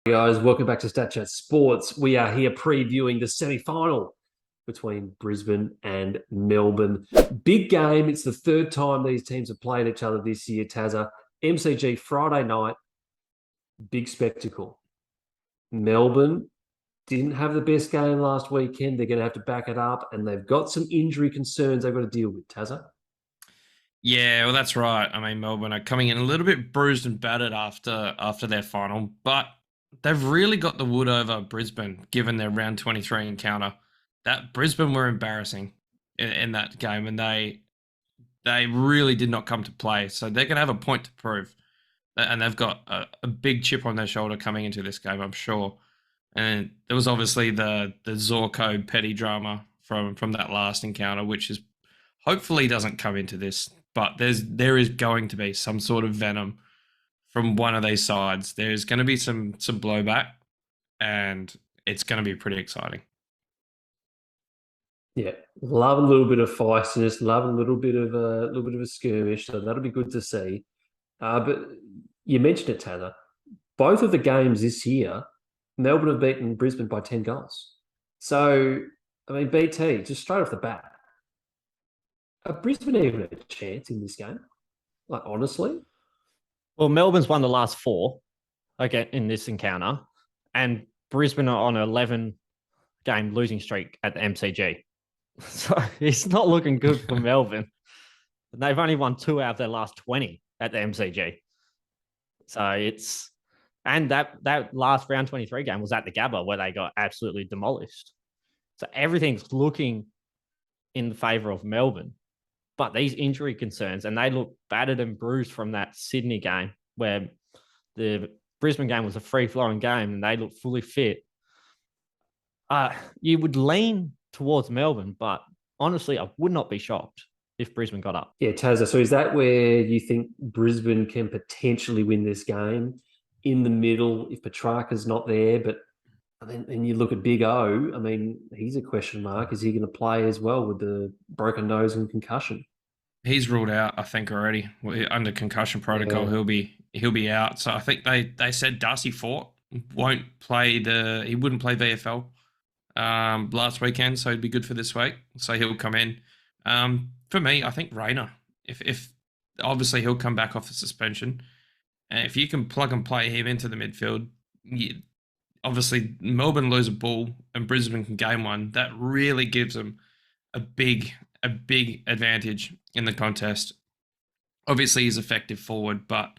Guys, welcome back to Stat Chat Sports. We are here previewing the semi-final between Brisbane and Melbourne. Big game. It's the third time these teams have played each other this year, Tazza. MCG Friday night, big spectacle. Melbourne didn't have the best game last weekend. They're going to have to back it up, and they've got some injury concerns they've got to deal with, Tazza. Yeah, well, that's right. I mean, Melbourne are coming in a little bit bruised and battered after their final, but they've really got the wood over Brisbane, given their round 23 encounter. That Brisbane were embarrassing in that game, and they really did not come to play. So they're going to have a point to prove, and they've got a big chip on their shoulder coming into this game, I'm sure. And there was obviously the Zorko petty drama from that last encounter, which is hopefully doesn't come into this. But there is going to be some sort of venom from one of these sides. There's going to be some blowback, and it's going to be pretty exciting. Yeah, love a little bit of feistiness, love a little bit of a skirmish. So that'll be good to see. But you mentioned it, Tanner. Both of the games this year, Melbourne have beaten Brisbane by 10 goals. So, I mean, BT, just straight off the bat, are Brisbane even a chance in this game? Like, honestly? Well, Melbourne's won the last four again in this encounter, and Brisbane are on an 11-game losing streak at the MCG. So it's not looking good for Melbourne. They've only won 2 out of their last 20 at the MCG. So it's and that last round 23 game was at the Gabba where they got absolutely demolished. So everything's looking in favor of Melbourne. But these injury concerns, and they look battered and bruised from that Sydney game where the Brisbane game was a free-flowing game and they looked fully fit. You would lean towards Melbourne, but honestly, I would not be shocked if Brisbane got up. Yeah, Tazza. So is that where you think Brisbane can potentially win this game? In the middle, if Petrarca's not there, but then you look at Big O. I mean, he's a question mark. Is he going to play as well with the broken nose and concussion? He's ruled out, I think, already under concussion protocol. Yeah. He'll be out. So I think they said Darcy Fort he wouldn't play VFL last weekend, so he'd be good for this week. So he'll come in. For me, I think Rayner. If obviously he'll come back off the suspension, and if you can plug and play him into the midfield, obviously Melbourne lose a ball and Brisbane can gain one. That really gives them a big advantage in the contest. Obviously, he's effective forward, but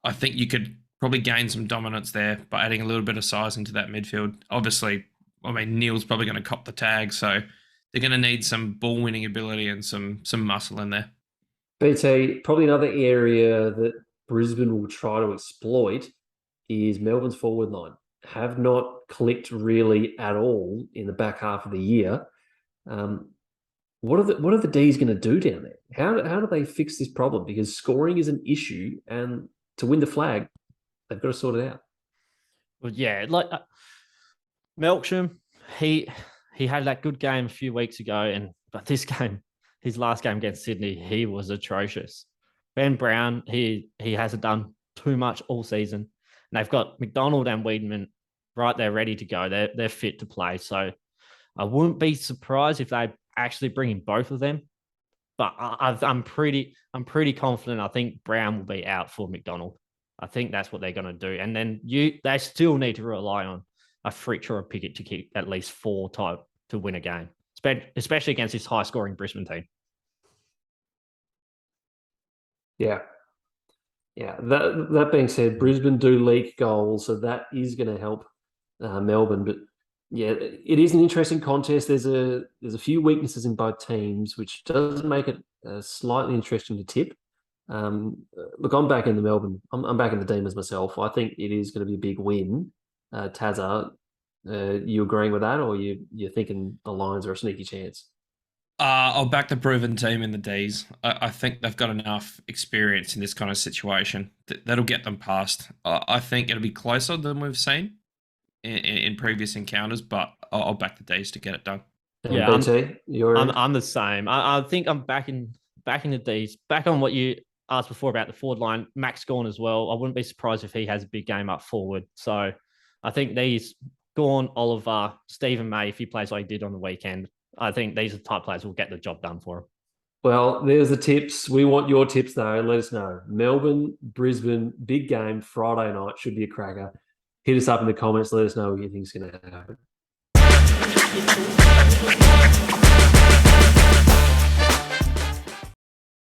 I think you could probably gain some dominance there by adding a little bit of size into that midfield. Obviously, I mean, Neil's probably going to cop the tag, so they're going to need some ball winning ability and some muscle in there. BT, probably another area that Brisbane will try to exploit is Melbourne's forward line. Have not clicked really at all in the back half of the year. What are the D's going to do down there? How do they fix this problem? Because scoring is an issue, and to win the flag, they've got to sort it out. Well, yeah, like Melksham, he had that good game a few weeks ago, but this game, his last game against Sydney, he was atrocious. Ben Brown, he hasn't done too much all season. And they've got McDonald and Wiedemann right there ready to go. They're fit to play. So I wouldn't be surprised if they actually bring in both of them. But I'm pretty confident. I think Brown will be out for McDonald. I think that's what they're going to do. And then they still need to rely on a Fritsch or a Pickett to kick at least 4 type to win a game, especially against this high-scoring Brisbane team. Yeah. Yeah. That being said, Brisbane do leak goals, so that is going to help Melbourne. But yeah, it is an interesting contest. There's a few weaknesses in both teams, which does make it slightly interesting to tip. Look, I'm back in the Melbourne. I'm back in the Demons myself. I think it is going to be a big win. Tazza, you agreeing with that, or you're thinking the Lions are a sneaky chance? I'll back the proven team in the D's. I think they've got enough experience in this kind of situation that'll get them past. I think it'll be closer than we've seen in previous encounters, but I'll back the D's to get it done. Yeah, BT, I'm the same. I think I'm back in the D's. Back on what you asked before about the forward line, Max Gawn as well. I wouldn't be surprised if he has a big game up forward. So I think these Gawn, Oliver, Stephen May, if he plays like he did on the weekend, I think these are the type of players who will get the job done for him. Well, there's the tips. We want your tips though. Let us know. Melbourne, Brisbane, big game Friday night, should be a cracker. Hit us up in the comments. Let us know what you think's going to happen.